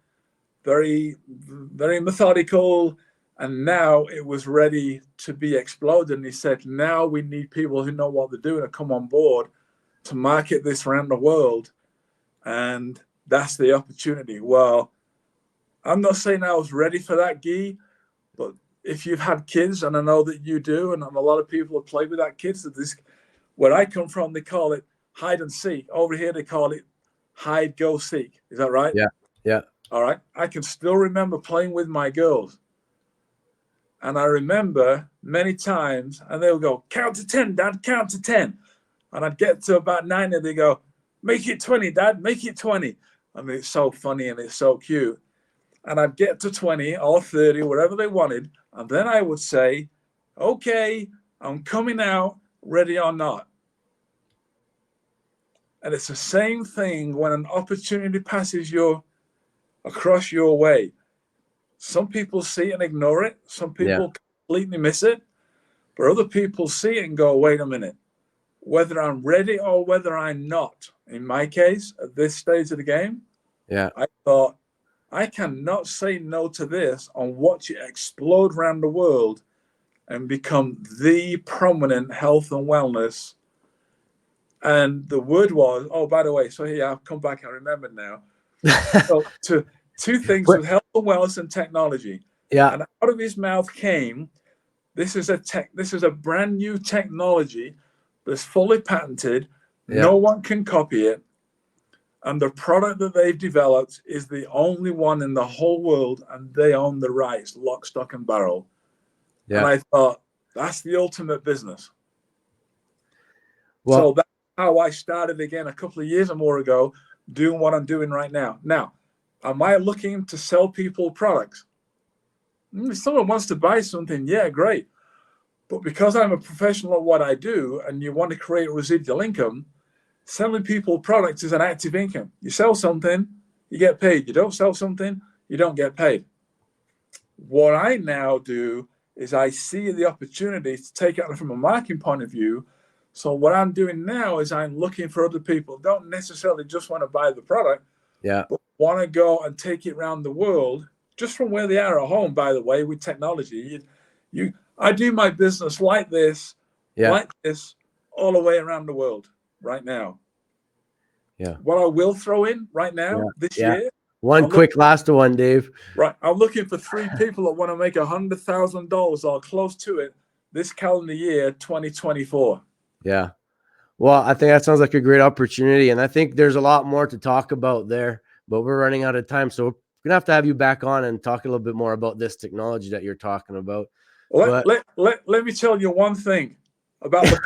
very, very methodical. And now it was ready to be exploded. And he said, now we need people who know what they're doing to come on board to market this around the world. And that's the opportunity. Well, I'm not saying I was ready for that, Guy, but if you've had kids, and I know that you do, and a lot of people have played with that kids, where I come from, they call it hide and seek. Over here, they call it hide, go, seek. Is that right? Yeah. Yeah. All right. I can still remember playing with my girls. And I remember many times, and they'll go, count to 10, Dad, count to 10. And I'd get to about 9, and they go, make it 20, Dad, make it 20. I mean, it's so funny and it's so cute. And I'd get to 20 or 30, whatever they wanted. And then I would say, okay, I'm coming out, ready or not. And it's the same thing when an opportunity passes across your way. Some people see it and ignore it. Some people completely miss it. But other people see it and go, wait a minute, whether I'm ready or whether I'm not. In my case, at this stage of the game, I thought, I cannot say no to this and watch it explode around the world and become the prominent health and wellness. And the word was, oh, by the way, so here I've come back, I remember now. So two things with health and wellness and technology. Yeah. And out of his mouth came, this is a brand new technology that's fully patented. No one can copy it. And the product that they've developed is the only one in the whole world, and they own the rights, lock, stock, and barrel. Yeah. And I thought, that's the ultimate business. Well, so that's how I started again a couple of years or more ago, doing what I'm doing right now. Now, am I looking to sell people products? If someone wants to buy something, yeah, great. But because I'm a professional at what I do, and you want to create residual income, selling people products is an active income. You sell something, you get paid. You don't sell something, you don't get paid. What I now do is I see the opportunity to take it from a marketing point of view. So what I'm doing now is I'm looking for other people who don't necessarily just want to buy the product, but want to go and take it around the world, just from where they are at home, by the way, with technology. I do my business like this, all the way around the world right now. Yeah. What I will throw in right now this year. One quick last one, Dave. Right. I'm looking for 3 people that want to make $100,000 or close to it this calendar year, 2024. Yeah. Well, I think that sounds like a great opportunity. And I think there's a lot more to talk about there, but we're running out of time. So we're going to have you back on and talk a little bit more about this technology that you're talking about. Let me tell you one thing about the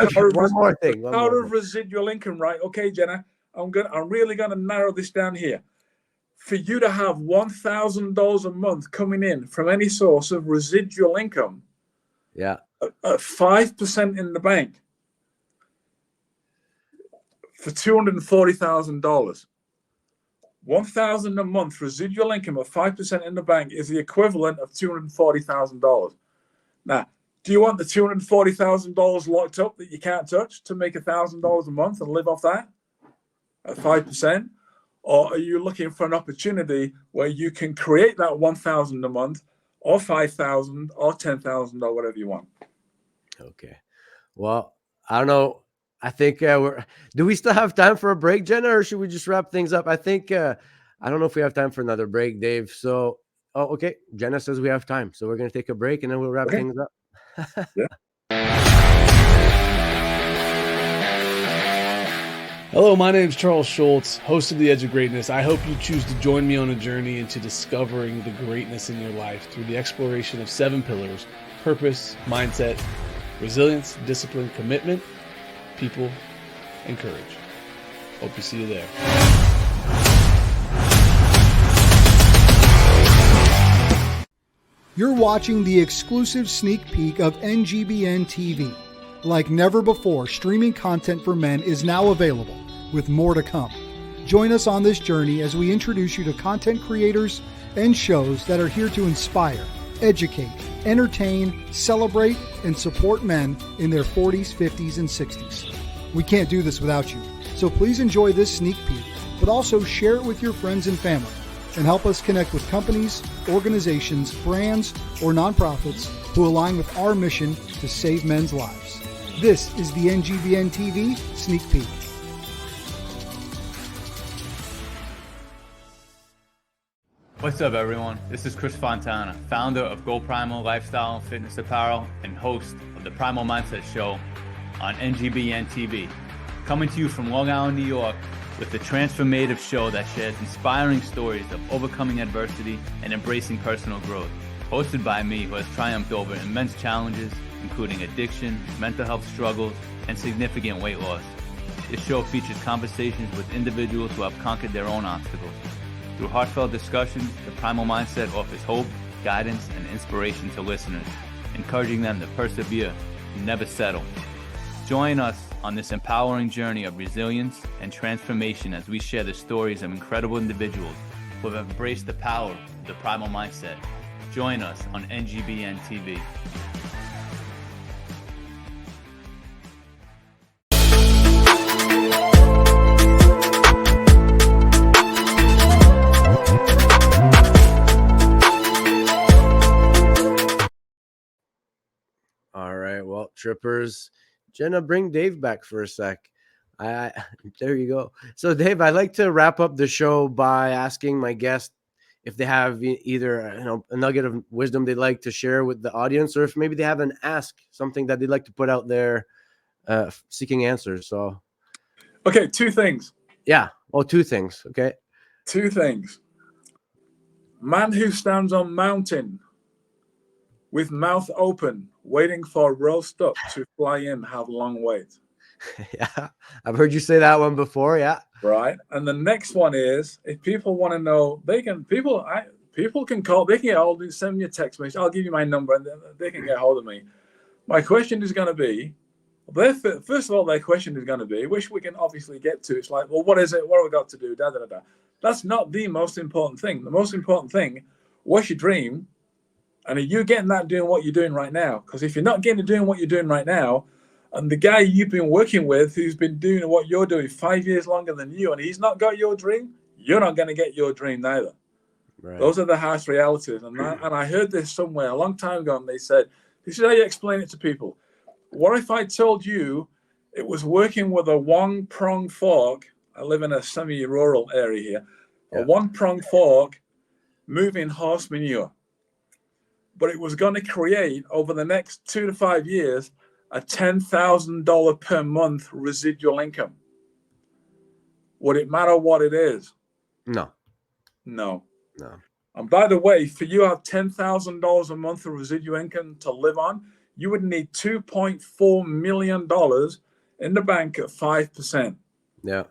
power of residual income, right? Okay, Jenna, I'm really going to narrow this down here. For you to have $1,000 a month coming in from any source of residual income, at 5% in the bank, for $240,000, $1,000 a month residual income of 5% in the bank is the equivalent of $240,000. Now, do you want the $240,000 locked up that you can't touch to make $1,000 a month and live off that at 5%? Or are you looking for an opportunity where you can create that $1,000 a month or $5,000 or $10,000 or whatever you want? Okay. Well, I don't know. I think do we still have time for a break, Jenna, or should we just wrap things up? I think I don't know if we have time for another break, Dave. So, okay. Jenna says we have time. So we're going to take a break and then we'll wrap things up. Hello, my name is Charles Schultz, host of The Edge of Greatness. I hope you choose to join me on a journey into discovering the greatness in your life through the exploration of 7 pillars: purpose, mindset, resilience, discipline, commitment, people, and courage. Hope to see you there. You're watching the exclusive sneak peek of NGBN TV. Like never before, streaming content for men is now available, with more to come. Join us on this journey as we introduce you to content creators and shows that are here to inspire, educate, entertain, celebrate, and support men in their 40s, 50s, and 60s. We can't do this without you, so please enjoy this sneak peek, but also share it with your friends and family, and help us connect with companies, organizations, brands, or nonprofits who align with our mission to save men's lives. This is the NGBN TV Sneak Peek. What's up, everyone? This is Chris Fontana, founder of Go Primal Lifestyle and Fitness Apparel and host of the Primal Mindset Show on NGBN TV. Coming to you from Long Island, New York, with the transformative show that shares inspiring stories of overcoming adversity and embracing personal growth. Hosted by me, who has triumphed over immense challenges, including addiction, mental health struggles, and significant weight loss. This show features conversations with individuals who have conquered their own obstacles. Through heartfelt discussions, the Primal Mindset offers hope, guidance, and inspiration to listeners, encouraging them to persevere and never settle. Join us on this empowering journey of resilience and transformation as we share the stories of incredible individuals who have embraced the power of the Primal Mindset. Join us on NGBN TV. All right, well, Trippers, Jenna, bring Dave back for a sec. There you go. So, Dave, I'd like to wrap up the show by asking my guest if they have either a nugget of wisdom they'd like to share with the audience, or if maybe they have an ask, something that they'd like to put out there, seeking answers. So, okay, two things. Yeah, well, two things. Okay, two things. Man who stands on mountain with mouth open, waiting for roast up to fly in, have long wait. Yeah, I've heard you say that one before. Yeah. Right. And the next one is, if people want to know, people can call, they can get hold of me, send me a text message. I'll give you my number and they can get hold of me. My question is going to be, first of all, their question is going to be, which we can obviously get to. It's like, well, what is it? What have we got to do? Da, da, da, da. That's not the most important thing. The most important thing, what's your dream? And are you getting that doing what you're doing right now? Because if you're not getting to doing what you're doing right now, and the guy you've been working with who's been doing what you're doing 5 years longer than you, and he's not got your dream, you're not going to get your dream neither. Right. Those are the harsh realities. And I heard this somewhere a long time ago, and they said, this is how you explain it to people. What if I told you it was working with a one-pronged fork? I live in a semi-rural area here. Yeah. A one-pronged fork moving horse manure. But it was going to create, over the next 2 to 5 years, a $10,000 per month residual income. Would it matter what it is? No. And by the way, for you to have $10,000 a month of residual income to live on, you would need $2.4 million in the bank at 5%. Yeah.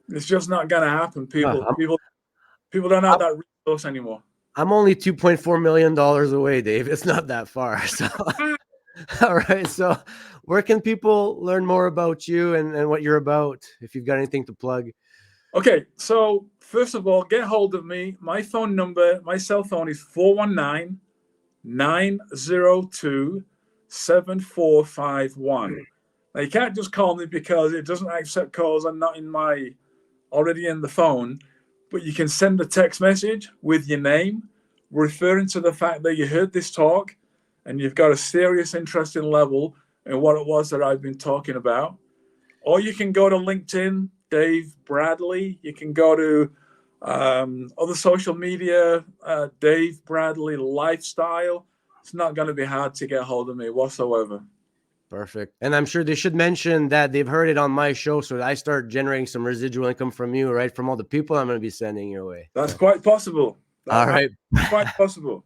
It's just not going to happen. People don't have that resource anymore. I'm only $2.4 million away, Dave. It's not that far. So, all right. So, where can people learn more about you and what you're about, if you've got anything to plug? Okay. So, first of all, get hold of me. My phone number, my cell phone is 419-902-7451. Now, you can't just call me because it doesn't accept calls. I'm not already in the phone. But you can send a text message with your name, referring to the fact that you heard this talk and you've got a serious interest in level in what it was that I've been talking about. Or you can go to LinkedIn, Dave Bradley. You can go to other social media, Dave Bradley Lifestyle. It's not going to be hard to get hold of me whatsoever. Perfect. And I'm sure they should mention that they've heard it on my show, so that I start generating some residual income from you, right? From all the people I'm going to be sending your way. That's quite possible. All right. Quite possible.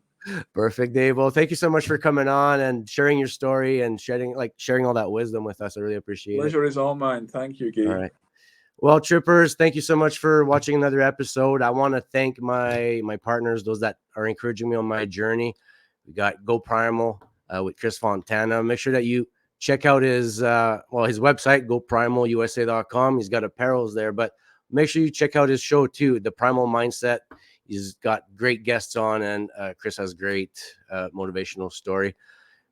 Perfect, Dave. Well, thank you so much for coming on and sharing your story and sharing all that wisdom with us. I really appreciate it. Pleasure is all mine. Thank you, Guy. All right. Well, Trippers, thank you so much for watching another episode. I want to thank my partners, those that are encouraging me on my journey. We got Go Primal with Chris Fontana. Make sure that you check out his website, goprimalusa.com. He's got apparels there, but make sure you check out his show too, The Primal Mindset. He's got great guests on, and Chris has great motivational story.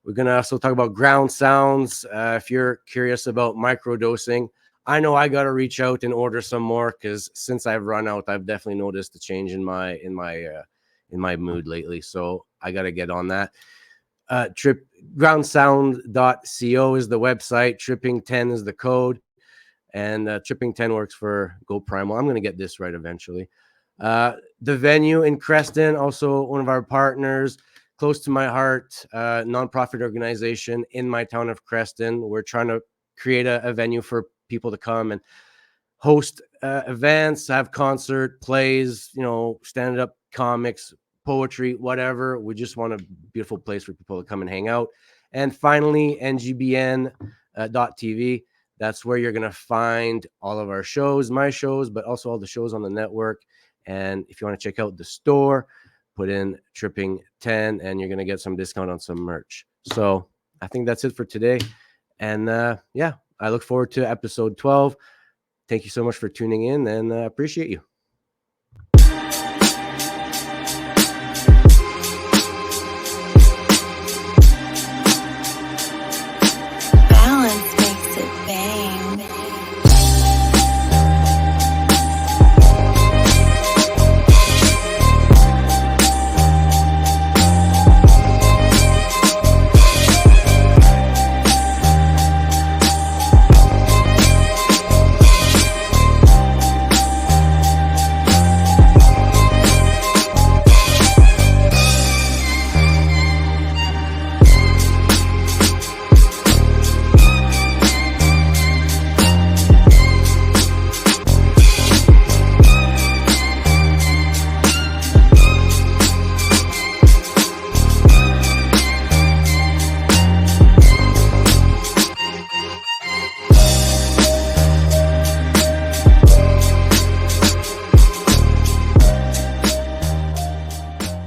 We're going to also talk about ground sounds. If you're curious about microdosing, I know I got to reach out and order some more, because since I've run out, I've definitely noticed a change in my mood lately. So I got to get on that. Groundsound.co is the website. Tripping10 is the code, and Tripping10 works for Go Primal. I'm going to get this right eventually. The venue in Creston, also one of our partners, close to my heart, nonprofit organization in my town of Creston. We're trying to create a venue for people to come and host events, have concert, plays, stand-up comics, poetry, whatever. We just want a beautiful place for people to come and hang out. And finally, ngbn.tv. That's where you're going to find all of our shows, my shows, but also all the shows on the network. And if you want to check out the store, put in Tripping 10 and you're going to get some discount on some merch. So I think that's it for today. And I look forward to episode 12. Thank you so much for tuning in and appreciate you.